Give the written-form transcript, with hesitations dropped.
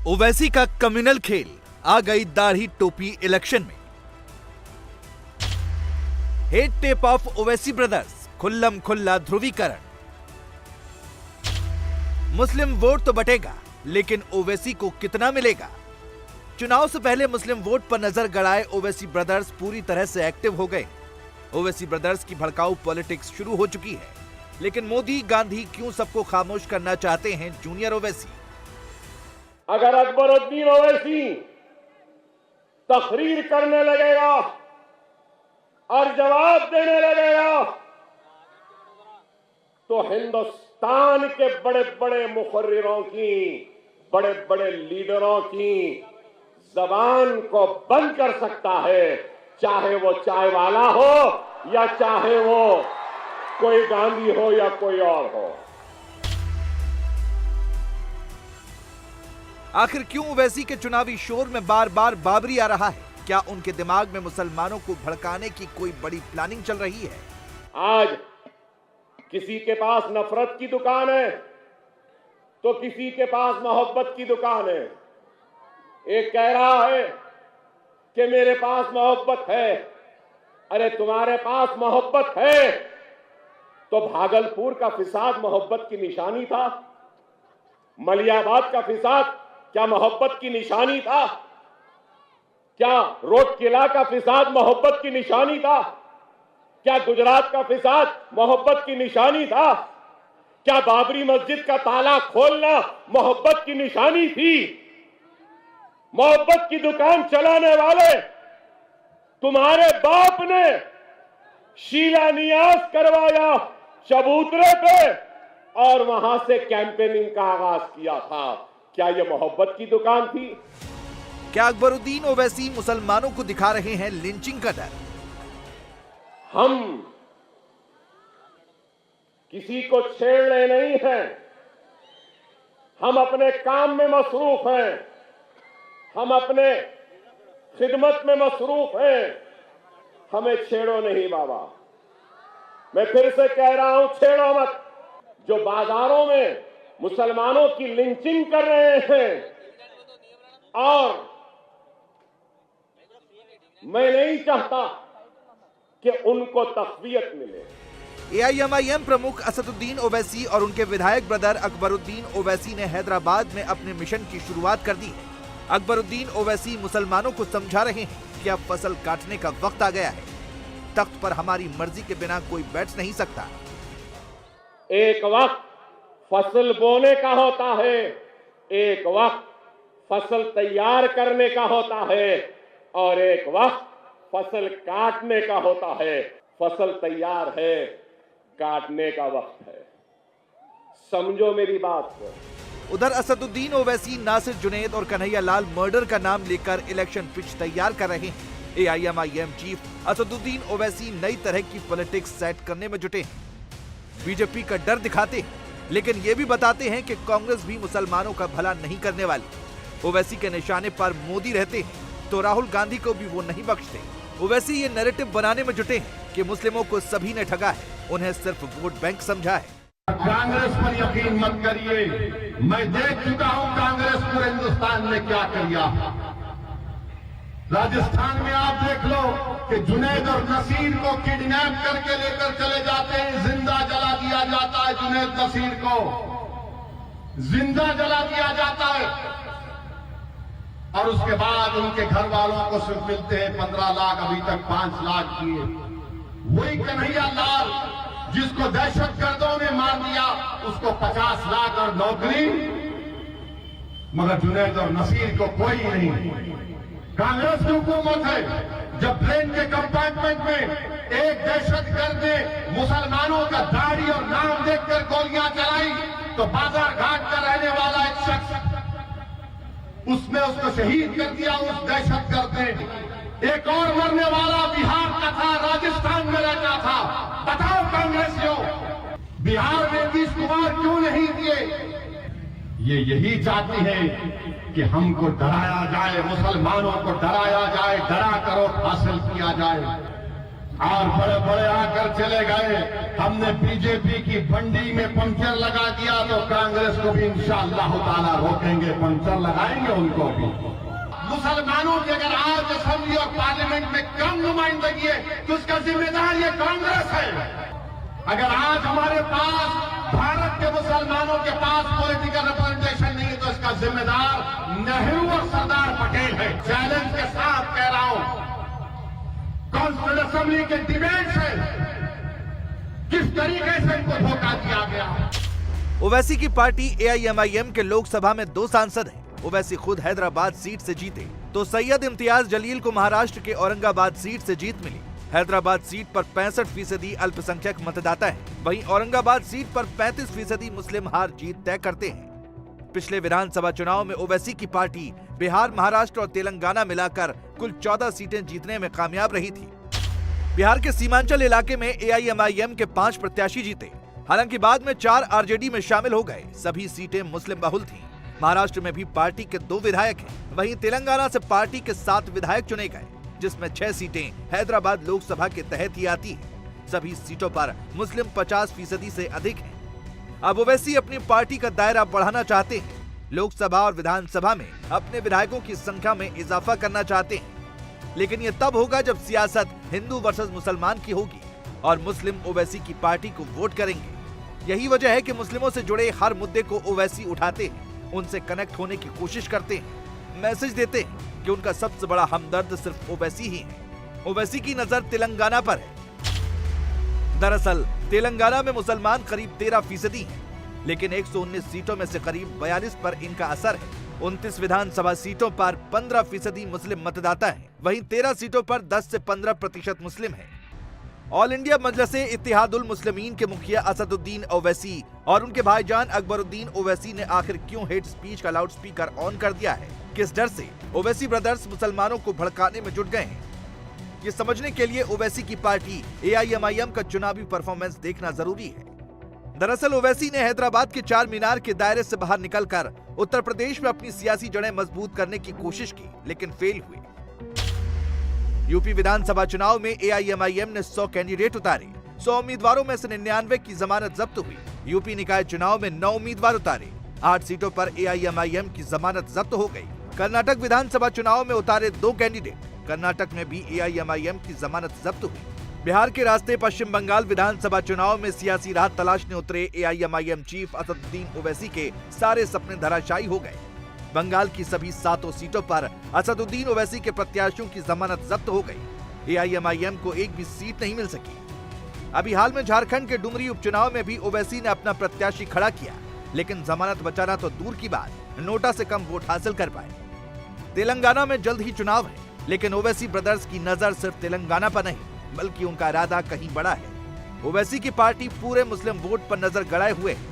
ओवैसी का कम्युनल खेल, आ गई दाढ़ी टोपी इलेक्शन में। Head tape of Owaisi brothers, खुल्लम खुल्ला ध्रुवीकरण। मुस्लिम वोट तो बटेगा, लेकिन ओवैसी को कितना मिलेगा? चुनाव से पहले मुस्लिम वोट पर नजर गड़ाए ओवैसी ब्रदर्स पूरी तरह से एक्टिव हो गए। ओवैसी ब्रदर्स की भड़काऊ पॉलिटिक्स शुरू हो चुकी है, लेकिन मोदी गांधी क्यों सबको खामोश करना चाहते हैं जूनियर ओवैसी? अगर अकबरुद्दीन ओवैसी तकरीर करने लगेगा और जवाब देने लगेगा तो हिंदुस्तान के बड़े बड़े मुखर्रिरों की, बड़े बड़े लीडरों की जबान को बंद कर सकता है, चाहे वो चाय वाला हो या चाहे वो कोई गांधी हो या कोई और हो। आखिर क्यों ओवैसी के चुनावी शोर में बार बार बाबरी आ रहा है? क्या उनके दिमाग में मुसलमानों को भड़काने की कोई बड़ी प्लानिंग चल रही है? आज किसी के पास नफरत की दुकान है तो किसी के पास मोहब्बत की दुकान है। एक कह रहा है कि मेरे पास मोहब्बत है। अरे तुम्हारे पास मोहब्बत है तो भागलपुर का फिसाद मोहब्बत की निशानी था? मलियाबाद का फिसाद क्या मोहब्बत की निशानी था? क्या रोड किला का फिसाद मोहब्बत की निशानी था? क्या गुजरात का फिसाद मोहब्बत की निशानी था? क्या बाबरी मस्जिद का ताला खोलना मोहब्बत की निशानी थी? मोहब्बत की दुकान चलाने वाले तुम्हारे बाप ने शिलान्यास करवाया चबूतरे पे और वहां से कैंपेनिंग का आगाज किया था। क्या यह मोहब्बत की दुकान थी? क्या अकबरुद्दीन ओवैसी मुसलमानों को दिखा रहे हैं लिंचिंग का डर? हम किसी को छेड़ने नहीं हैं, हम अपने काम में मसरूफ हैं, हम अपने खिदमत में मसरूफ हैं, हमें छेड़ो नहीं बाबा। मैं फिर से कह रहा हूं, छेड़ो मत। जो बाजारों में मुसलमानों की लिंचिंग कर रहे हैं, और मैं नहीं चाहता कि उनको तक़वियत मिले। एआईएमआईएम प्रमुख असदुद्दीन ओवैसी और उनके विधायक ब्रदर अकबरुद्दीन ओवैसी ने हैदराबाद में अपने मिशन की शुरुआत कर दी है। अकबरुद्दीन ओवैसी मुसलमानों को समझा रहे हैं कि अब फसल काटने का वक्त आ गया है। तख्त पर हमारी मर्जी के बिना कोई बैठ नहीं सकता। एक वक्त फसल बोने का होता है, एक वक्त फसल तैयार करने का होता है, और एक वक्त फसल काटने का होता है। फसल तैयार है, काटने का वक्त है। समझो मेरी बात को। उधर असदुद्दीन ओवैसी नासिर जुनैद और कन्हैया लाल मर्डर का नाम लेकर इलेक्शन पिच तैयार कर रहे हैं। एआईएमआईएम चीफ असदुद्दीन ओवैसी नई तरह की पॉलिटिक्स सेट करने में जुटे हैं। बीजेपी का डर दिखाते हैं, लेकिन ये भी बताते हैं कि कांग्रेस भी मुसलमानों का भला नहीं करने वाली। ओवैसी के निशाने पर मोदी रहते हैं तो राहुल गांधी को भी वो नहीं बख्शते। ओवैसी ये नैरेटिव बनाने में जुटे हैं कि मुस्लिमों को सभी ने ठगा है, उन्हें सिर्फ वोट बैंक समझा है। कांग्रेस पर यकीन मत करिए, मैं देख चुका हूं कांग्रेस पूरे हिंदुस्तान में क्या किया। राजस्थान में आप देख लो कि जुनैद और नसीर को किडनैप करके लेकर चले जाते हैं, जिंदा जला दिया जाता है। जुनैद नसीर को जिंदा जला दिया जाता है, और उसके बाद उनके घर वालों को सिर्फ मिलते हैं 15 लाख, अभी तक 5 लाख दिए। वही कन्हैया लाल जिसको दहशतगर्दों ने मार दिया, उसको 50 लाख और नौकरी, मगर जुनैद और नसीर को कोई नहीं। कांग्रेस की हुकूमत है। जब प्लेन के कंपार्टमेंट में एक दहशतगर्द ने मुसलमानों का दाढ़ी और नाम देखकर गोलियां चलाई, तो बाजार घाट का रहने वाला एक शख्स, उसने उसको शहीद कर दिया उस दहशतगर्द ने। एक और मरने वाला बिहार का था, राजस्थान में रहता था। बताओ कांग्रेसियों, बिहार में नीतीश कुमार क्यों नहीं दिए? ये यही चाहती है कि हमको डराया जाए, मुसलमानों को डराया जाए, डरा कर वोट हासिल किया जाए। और बड़े बड़े आकर चले गए। हमने बीजेपी की बंडी में पंचर लगा दिया तो कांग्रेस को भी इंशाअल्लाह ताला रोकेंगे, पंचर लगाएंगे उनको भी। मुसलमानों की अगर आज असेंबली और पार्लियामेंट में कम नुमाइंदगी है तो उसका जिम्मेदार ये कांग्रेस है। अगर आज हमारे पास भारत के मुसलमानों के पास पॉलिटिकल रिप्रेजेंटेशन नहीं है तो इसका जिम्मेदार नेहरू और सरदार पटेल है। चैलेंज के साथ कह रहा हूं, कॉन्स्टिट्यूंट असेंबली के डिबेट से किस तरीके से इनको धोखा दिया गया। ओवैसी की पार्टी AIMIM के लोकसभा में 2 सांसद हैं। ओवैसी खुद हैदराबाद सीट से जीते तो सैयद इम्तियाज जलील को महाराष्ट्र के औरंगाबाद सीट से जीत मिली। हैदराबाद सीट पर 65% अल्पसंख्यक मतदाता है, वहीं औरंगाबाद सीट पर 35% मुस्लिम हार जीत तय करते हैं। पिछले विधानसभा चुनाव में ओवैसी की पार्टी बिहार, महाराष्ट्र और तेलंगाना मिलाकर कुल 14 सीटें जीतने में कामयाब रही थी। बिहार के सीमांचल इलाके में AIMIM के 5 प्रत्याशी जीते, हालांकि बाद में 4 RJD में शामिल हो गए। सभी सीटें मुस्लिम बहुल थीं। महाराष्ट्र में भी पार्टी के 2 विधायक हैं, वहीं तेलंगाना से पार्टी के 7 विधायक चुने गए, जिसमें 6 सीटें हैदराबाद लोकसभा के तहत ही आती हैं। सभी सीटों पर मुस्लिम 50% से अधिक हैं। अब ओवैसी अपनी पार्टी का दायरा बढ़ाना चाहते हैं। लोकसभा और विधानसभा में अपने विधायकों की संख्या में इजाफा करना चाहते हैं, लेकिन यह तब होगा जब सियासत हिंदू वर्सेस मुसलमान की होगी और मुस्लिम ओवैसी की पार्टी को वोट करेंगे। यही वजह है कि मुस्लिमों से जुड़े हर मुद्दे को ओवैसी उठाते हैं, उनसे कनेक्ट होने की कोशिश करते हैं, मैसेज देते हैं कि उनका सबसे बड़ा हमदर्द सिर्फ ओवैसी ही है। ओवैसी की नजर तेलंगाना पर है। दरअसल तेलंगाना में मुसलमान करीब 13% हैं, लेकिन 119 सीटों में से करीब 42 पर इनका असर है। 29 विधानसभा सीटों पर 15% मुस्लिम मतदाता हैं, वहीं 13 सीटों पर 10 से 15% मुस्लिम हैं। ऑल इंडिया मजलिसे इत्तेहादुल मुस्लिमीन के मुखिया असदुद्दीन ओवैसी और उनके भाईजान अकबरुद्दीन ओवैसी ने आखिर क्यों हेट स्पीच का लाउडस्पीकर ऑन कर दिया है? किस डर से ओवैसी ब्रदर्स मुसलमानों को भड़काने में जुट गए हैं? ये समझने के लिए ओवैसी की पार्टी AIMIM का चुनावी परफॉर्मेंस देखना जरूरी है। दरअसल ओवैसी ने हैदराबाद के 4 मीनार के दायरे से बाहर निकलकर उत्तर प्रदेश में अपनी सियासी जड़ें मजबूत करने की कोशिश की, लेकिन फेल हुए। यूपी विधानसभा चुनाव में AIMIM ने 100 कैंडिडेट उतारे। 100 उम्मीदवारों में से 99 की जमानत जब्त हुई। यूपी निकाय चुनाव में 9 उम्मीदवार उतारे। 8 सीटों पर AIMIM की जमानत जब्त हो गई। कर्नाटक विधानसभा चुनाव में उतारे 2 कैंडिडेट। कर्नाटक में भी AIMIM की जमानत जब्त हुई। बिहार के रास्ते पश्चिम बंगाल विधानसभा चुनाव में सियासी राह तलाशने उतरे AIMIM चीफ असदुद्दीन ओवैसी के सारे सपने धराशायी हो गए। बंगाल की सभी 7 सीटों पर असदुद्दीन ओवैसी के प्रत्याशियों की जमानत जब्त हो गई। AIMIM को एक भी सीट नहीं मिल सकी। अभी हाल में झारखंड के डुमरी उपचुनाव में भी ओवैसी ने अपना प्रत्याशी खड़ा किया, लेकिन जमानत बचाना तो दूर की बात, नोटा से कम वोट हासिल कर पाए। तेलंगाना में जल्द ही चुनाव है, लेकिन ओवैसी ब्रदर्स की नजर सिर्फ तेलंगाना पर नहीं, बल्कि उनका इरादा कहीं बड़ा है। ओवैसी की पार्टी पूरे मुस्लिम वोट पर नजर गड़ाए हुए है।